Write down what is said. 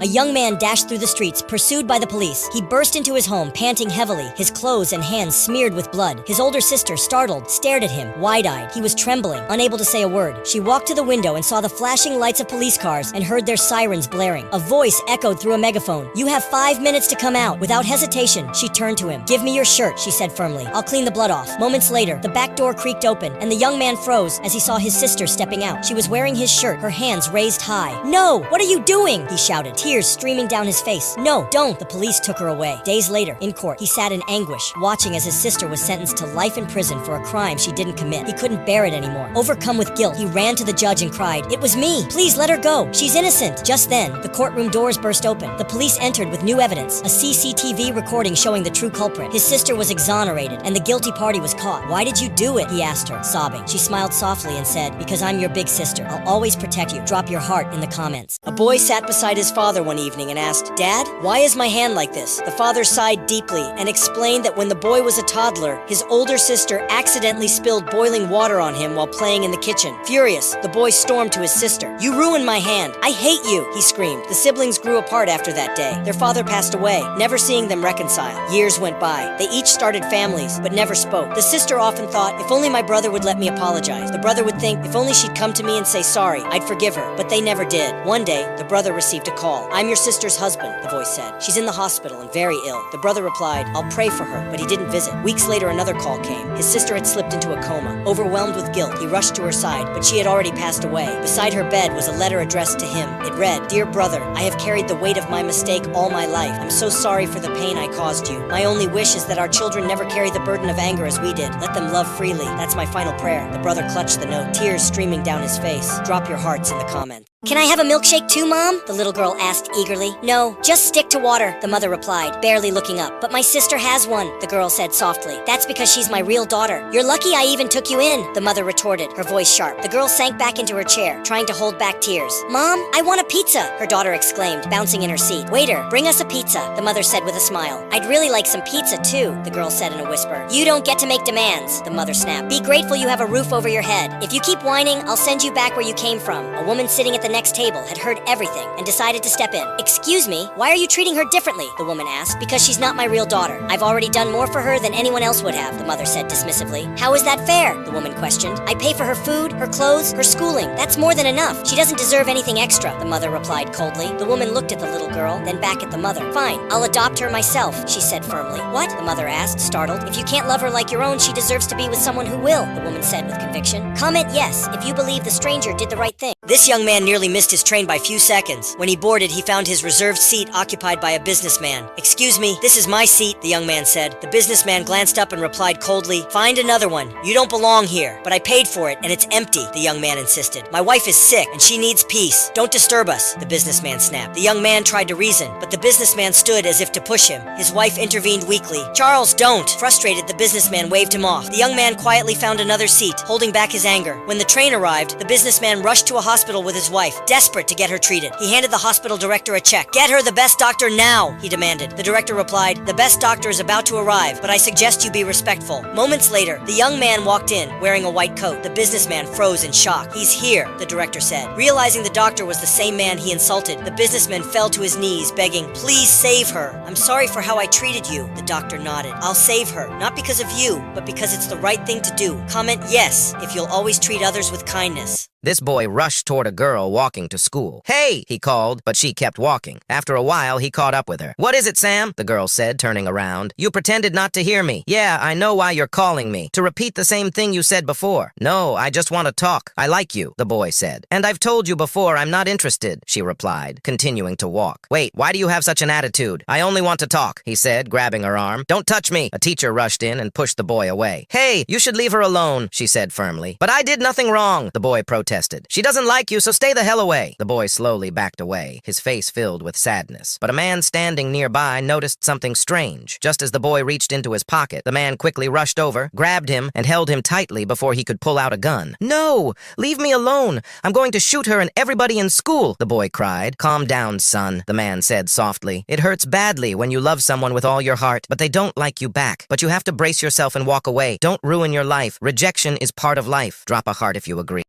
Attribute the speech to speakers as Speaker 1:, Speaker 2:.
Speaker 1: A young man dashed through the streets, pursued by the police. He burst into his home, panting heavily, his clothes and hands smeared with blood. His older sister, startled, stared at him, wide-eyed. He was trembling, unable to say a word. She walked to the window and saw the flashing lights of police cars and heard their sirens blaring. A voice echoed through a megaphone. "You have 5 minutes to come out." Without hesitation, she turned to him. "Give me your shirt," she said firmly. "I'll clean the blood off." Moments later, the back door creaked open, and the young man froze as he saw his sister stepping out. She was wearing his shirt, her hands raised high. "No! What are you doing?" he shouted, tears streaming down his face. "No, don't!" The police took her away. Days later, in court, he sat in anguish, watching as his sister was sentenced to life in prison for a crime she didn't commit. He couldn't bear it anymore. Overcome with guilt, he ran to the judge and cried, "It was me! Please let her go! She's innocent!" Just then, the courtroom doors burst open. The police entered with new evidence, a CCTV recording showing the true culprit. His sister was exonerated, and the guilty party was caught. "Why did you do it?" he asked her, sobbing. She smiled softly and said, "Because I'm your big sister. I'll always protect you. Drop your heart in the comments." A boy sat beside his father one evening and asked, "Dad, why is my hand like this?" The father sighed deeply and explained that when the boy was a toddler, his older sister accidentally spilled boiling water on him while playing in the kitchen. Furious, the boy stormed to his sister. "You ruined my hand! I hate you!" he screamed. The siblings grew apart after that day. Their father passed away, never seeing them reconcile. Years went by. They each started families, but never spoke. The sister often thought, if only my brother would let me apologize. The brother would think, if only she'd come to me and say sorry, I'd forgive her. But they never did. One day, the brother received a call. "I'm your sister's husband," the voice said. "She's in the hospital and very ill." The brother replied, "I'll pray for her," but he didn't visit. Weeks later, another call came. His sister had slipped into a coma. Overwhelmed with guilt, he rushed to her side, but she had already passed away. Beside her bed was a letter addressed to him. It read, "Dear brother, I have carried the weight of my mistake all my life. I'm so sorry for the pain I caused you. My only wish is that our children never carry the burden of anger as we did. Let them love freely. That's my final prayer." The brother clutched the note, tears streaming down his face. Drop your hearts in the comments. "Can I have a milkshake too, Mom?" the little girl asked eagerly. "No, just stick to water," the mother replied, barely looking up. "But my sister has one," the girl said softly. "That's because she's my real daughter." "You're lucky I even took you in," the mother retorted, her voice sharp. The girl sank back into her chair, trying to hold back tears. "Mom, I want a pizza," her daughter exclaimed, bouncing in her seat. "Waiter, bring us a pizza," the mother said with a smile. "I'd really like some pizza too," the girl said in a whisper. "You don't get to make demands," the mother snapped. "Be grateful you have a roof over your head. If you keep whining, I'll send you back where you came from." A woman sitting at the next table had heard everything and decided to step in. "Excuse me, why are you treating her differently?" the woman asked. "Because she's not my real daughter. I've already done more for her than anyone else would have," the mother said dismissively. "How is that fair?" the woman questioned. "I pay for her food, her clothes, her schooling. That's more than enough. She doesn't deserve anything extra," the mother replied coldly. The woman looked at the little girl, then back at the mother. "Fine, I'll adopt her myself," she said firmly. "What?" the mother asked, startled. "If you can't love her like your own, she deserves to be with someone who will," the woman said with conviction. Comment yes if you believe the stranger did the right thing. This young man nearly missed his train by a few seconds. When he boarded, he found his reserved seat occupied by a businessman. "Excuse me, this is my seat," the young man said. The businessman glanced up and replied coldly, "Find another one. You don't belong here." "But I paid for it, and it's empty," the young man insisted. "My wife is sick, and she needs peace. Don't disturb us," the businessman snapped. The young man tried to reason, but the businessman stood as if to push him. His wife intervened weakly. "Charles, don't!" Frustrated, the businessman waved him off. The young man quietly found another seat, holding back his anger. When the train arrived, the businessman rushed to a hospital with his wife, desperate to get her treated. He handed the hospital director a check. "Get her the best doctor now," he demanded. The director replied, "The best doctor is about to arrive, but I suggest you be respectful." Moments later, the young man walked in, wearing a white coat. The businessman froze in shock. "He's here," the director said. Realizing the doctor was the same man he insulted, the businessman fell to his knees, begging, "Please save her." "I'm sorry for how I treated you," the doctor nodded. "I'll save her, not because of you, but because it's the right thing to do." Comment yes if you'll always treat others with kindness.
Speaker 2: This boy rushed toward a girl walking to school. "Hey!" he called, but she kept walking. After a while, he caught up with her. "What is it, Sam?" the girl said, turning around. "You pretended not to hear me." "Yeah, I know why you're calling me. To repeat the same thing you said before." "No, I just want to talk. I like you," the boy said. "And I've told you before I'm not interested," she replied, continuing to walk. "Wait, why do you have such an attitude?" "I only want to talk," he said, grabbing her arm. "Don't touch me." A teacher rushed in and pushed the boy away. "Hey, you should leave her alone," she said firmly. "But I did nothing wrong," the boy protested. "She doesn't like you, so stay the hell away." The boy slowly backed away, his face filled with sadness. But a man standing nearby noticed something strange. Just as the boy reached into his pocket, the man quickly rushed over, grabbed him, and held him tightly before he could pull out a gun. "No! Leave me alone! I'm going to shoot her and everybody in school," the boy cried. "Calm down, son," the man said softly. "It hurts badly when you love someone with all your heart, but they don't like you back. But you have to brace yourself and walk away. Don't ruin your life. Rejection is part of life. Drop a heart if you agree.